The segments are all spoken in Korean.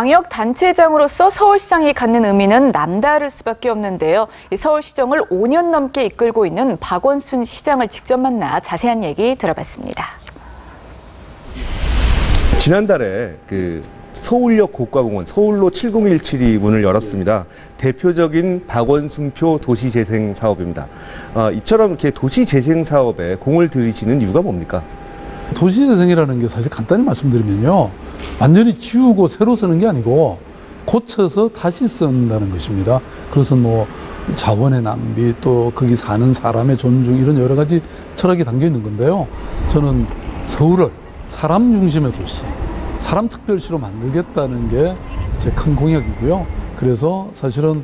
광역단체장으로서 서울시장이 갖는 의미는 남다를 수밖에 없는데요. 서울시정을 5년 넘게 이끌고 있는 박원순 시장을 직접 만나 자세한 얘기 들어봤습니다. 지난달에 서울역 고가공원 서울로 7017이 문을 열었습니다. 대표적인 박원순표 도시재생 사업입니다. 이처럼 이렇게 도시재생 사업에 공을 들이시는 이유가 뭡니까? 도시재생이라는 게 사실 간단히 말씀드리면요, 완전히 지우고 새로 쓰는 게 아니고 고쳐서 다시 쓴다는 것입니다. 그것은 뭐 자원의 낭비, 또 거기 사는 사람의 존중, 이런 여러 가지 철학이 담겨 있는 건데요. 저는 서울을 사람 중심의 도시, 사람 특별시로 만들겠다는 게 제 큰 공약이고요. 그래서 사실은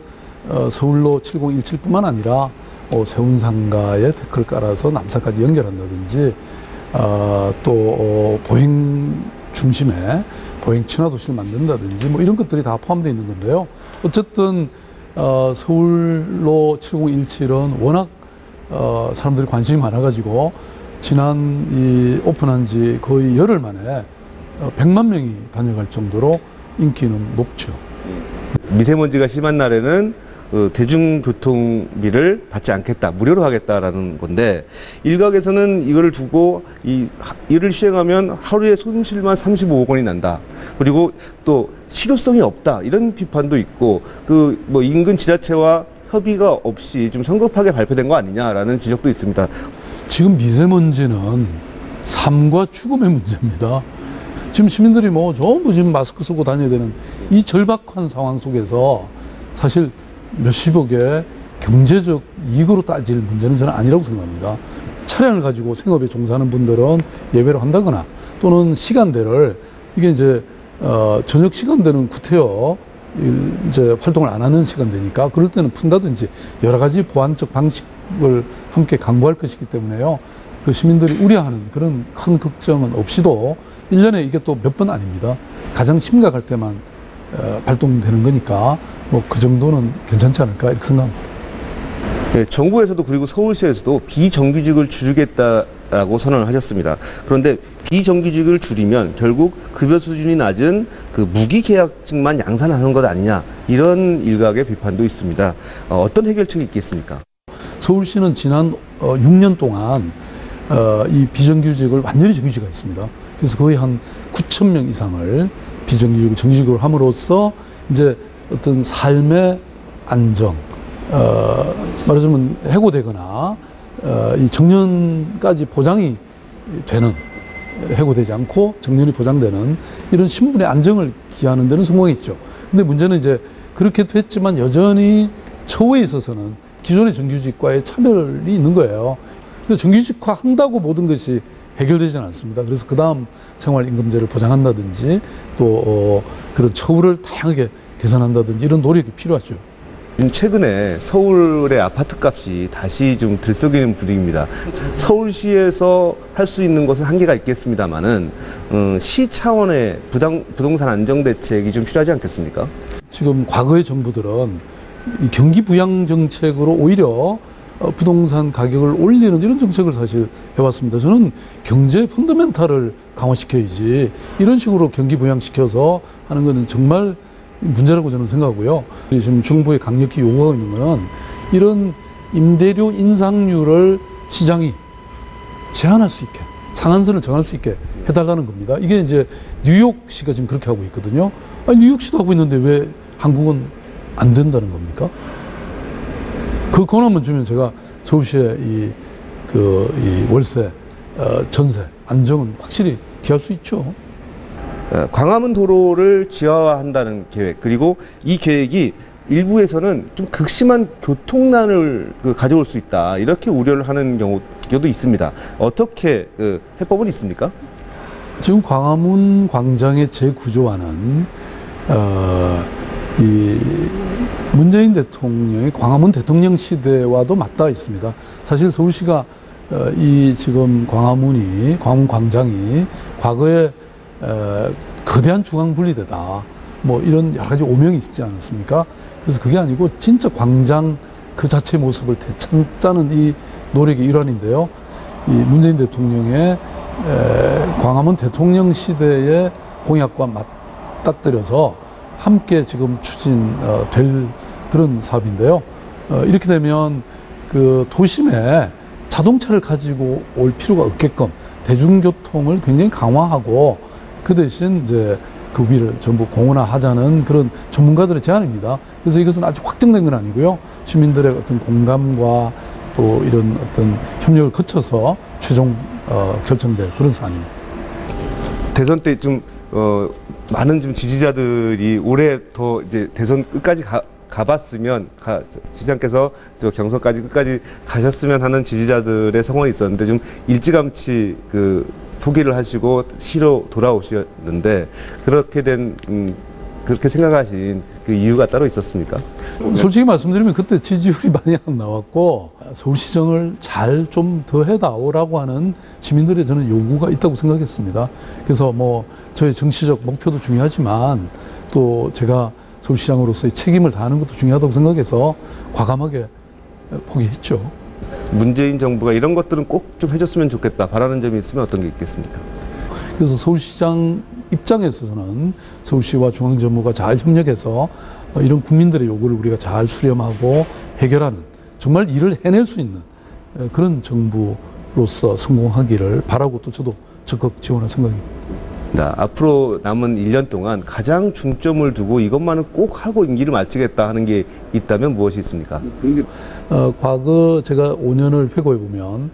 서울로 7017뿐만 아니라 세운상가에 데크를 깔아서 남산까지 연결한다든지, 또 보행 중심의 보행 친화 도시를 만든다든지, 뭐 이런 것들이 다 포함되어 있는 건데요. 어쨌든 서울로 7017은 워낙 사람들이 관심이 많아가지고 지난 이 오픈한 지 거의 열흘 만에 100만 명이 다녀갈 정도로 인기는 높죠. 미세먼지가 심한 날에는 대중교통비를 받지 않겠다, 무료로 하겠다라는 건데, 일각에서는 이거를 두고 이를 시행하면 하루에 손실만 35억 원이 난다, 그리고 또 실효성이 없다, 이런 비판도 있고, 뭐 인근 지자체와 협의가 없이 좀 성급하게 발표된 거 아니냐라는 지적도 있습니다. 지금 미세먼지는 삶과 죽음의 문제입니다. 지금 시민들이 뭐 전부 지금 마스크 쓰고 다녀야 되는 이 절박한 상황 속에서 사실 몇십억의 경제적 이익으로 따질 문제는 저는 아니라고 생각합니다. 차량을 가지고 생업에 종사하는 분들은 예외로 한다거나, 또는 시간대를, 이게 이제 저녁 시간대는 구태여 이제 활동을 안 하는 시간대니까 그럴 때는 푼다든지 여러 가지 보완적 방식을 함께 강구할 것이기 때문에요. 그 시민들이 우려하는 그런 큰 걱정은 없이도 1년에 이게 또 몇 번 아닙니다. 가장 심각할 때만 발동되는 거니까 뭐 그 정도는 괜찮지 않을까 이렇게 생각합니다. 네, 정부에서도 그리고 서울시에서도 비정규직을 줄이겠다라고 선언을 하셨습니다. 그런데 비정규직을 줄이면 결국 급여 수준이 낮은 무기계약직만 양산하는 것 아니냐, 이런 일각의 비판도 있습니다. 어떤 해결책이 있겠습니까? 서울시는 지난 6년 동안 이 비정규직을 완전히 정규직화 했습니다. 그래서 거의 한 9천 명 이상을 비정규직을 정규직으로 함으로써 이제 어떤 삶의 안정, 말하자면 해고되거나 이 정년까지 보장이 되는, 해고되지 않고 정년이 보장되는 이런 신분의 안정을 기하는 데는 성공했죠. 근데 문제는 이제 그렇게도 했지만 여전히 처우에 있어서는 기존의 정규직과의 차별이 있는 거예요. 근데 정규직화 한다고 모든 것이 해결되지는 않습니다. 그래서 그 다음 생활임금제를 보장한다든지, 또 그런 처우를 다양하게 개선한다든지, 이런 노력이 필요하죠. 최근에 서울의 아파트 값이 다시 좀 들썩이는 분위기입니다. 서울시에서 할 수 있는 것은 한계가 있겠습니다만은 시 차원의 부동산 안정 대책이 좀 필요하지 않겠습니까? 지금 과거의 정부들은 이 경기 부양 정책으로 오히려 부동산 가격을 올리는 이런 정책을 사실 해왔습니다. 저는 경제 펀더멘탈을 강화시켜야지 이런 식으로 경기 부양시켜서 하는 것은 정말 문제라고 저는 생각하고요. 지금 정부에 강력히 요구하고 있는 것은 이런 임대료 인상률을 시장이 제한할 수 있게, 상한선을 정할 수 있게 해달라는 겁니다. 이게 이제 뉴욕시가 지금 그렇게 하고 있거든요. 아니, 뉴욕시도 하고 있는데 왜 한국은 안 된다는 겁니까? 그 권한만 주면 제가 서울시의 이 월세, 전세, 안정은 확실히 기할 수 있죠. 광화문 도로를 지하화한다는 계획, 그리고 이 계획이 일부에서는 좀 극심한 교통난을 가져올 수 있다, 이렇게 우려를 하는 경우도 있습니다. 어떻게 해법은 있습니까? 지금 광화문 광장의 재구조화는 이 문재인 대통령의 광화문 대통령 시대와도 맞닿아 있습니다. 사실 서울시가 이 지금 광화문 광장이 과거에 거대한 중앙분리대다, 뭐 이런 여러 가지 오명이 있지 않았습니까? 그래서 그게 아니고 진짜 광장 그 자체의 모습을 되찾자는 이 노력의 일환인데요. 이 문재인 대통령의 광화문 대통령 시대의 공약과 맞닥뜨려서 함께 지금 추진될 그런 사업인데요. 이렇게 되면 그 도심에 자동차를 가지고 올 필요가 없게끔 대중교통을 굉장히 강화하고 그 대신 이제 그 위를 전부 공원화하자는 그런 전문가들의 제안입니다. 그래서 이것은 아직 확정된 건 아니고요. 시민들의 어떤 공감과 또 이런 어떤 협력을 거쳐서 최종 결정될 그런 사안입니다. 대선 때 좀 많은 좀 지지자들이 올해 더 이제 대선 끝까지 가봤으면 시장께서 저 경선까지 끝까지 가셨으면 하는 지지자들의 성원이 있었는데 좀 일찌감치 그 포기를 하시고 시로 돌아오셨는데 그렇게 생각하신 그 이유가 따로 있었습니까? 솔직히 말씀드리면 그때 지지율이 많이 안 나왔고 서울시정을 잘 좀 더 해다오라고 하는 시민들의 저는 요구가 있다고 생각했습니다. 그래서 뭐 저의 정치적 목표도 중요하지만 또 제가 서울시장으로서의 책임을 다하는 것도 중요하다고 생각해서 과감하게 포기했죠. 문재인 정부가 이런 것들은 꼭 좀 해줬으면 좋겠다 바라는 점이 있으면 어떤 게 있겠습니까? 그래서 서울시장 입장에서는 서울시와 중앙정부가 잘 협력해서 이런 국민들의 요구를 우리가 잘 수렴하고 해결하는 정말 일을 해낼 수 있는 그런 정부로서 성공하기를 바라고 또 저도 적극 지원할 생각입니다. 앞으로 남은 1년 동안 가장 중점을 두고 이것만은 꼭 하고 임기를 마치겠다 하는 게 있다면 무엇이 있습니까? 과거 제가 5년을 회고해 보면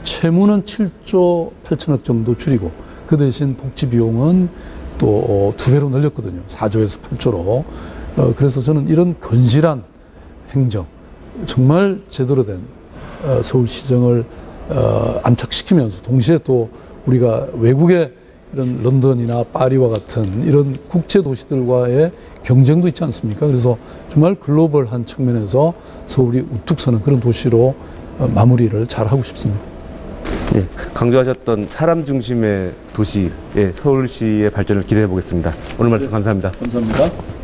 채무는 7조 8천억 정도 줄이고 그 대신 복지 비용은 또 2배로 늘렸거든요. 4조에서 8조로. 그래서 저는 이런 건실한 행정, 정말 제대로 된 서울시정을 안착시키면서 동시에 또 우리가 외국의 이런 런던이나 파리와 같은 이런 국제 도시들과의 경쟁도 있지 않습니까? 그래서 정말 글로벌한 측면에서 서울이 우뚝 서는 그런 도시로 마무리를 잘 하고 싶습니다. 네, 강조하셨던 사람 중심의 도시, 서울시의 발전을 기대해 보겠습니다. 오늘 말씀 감사합니다. 감사합니다.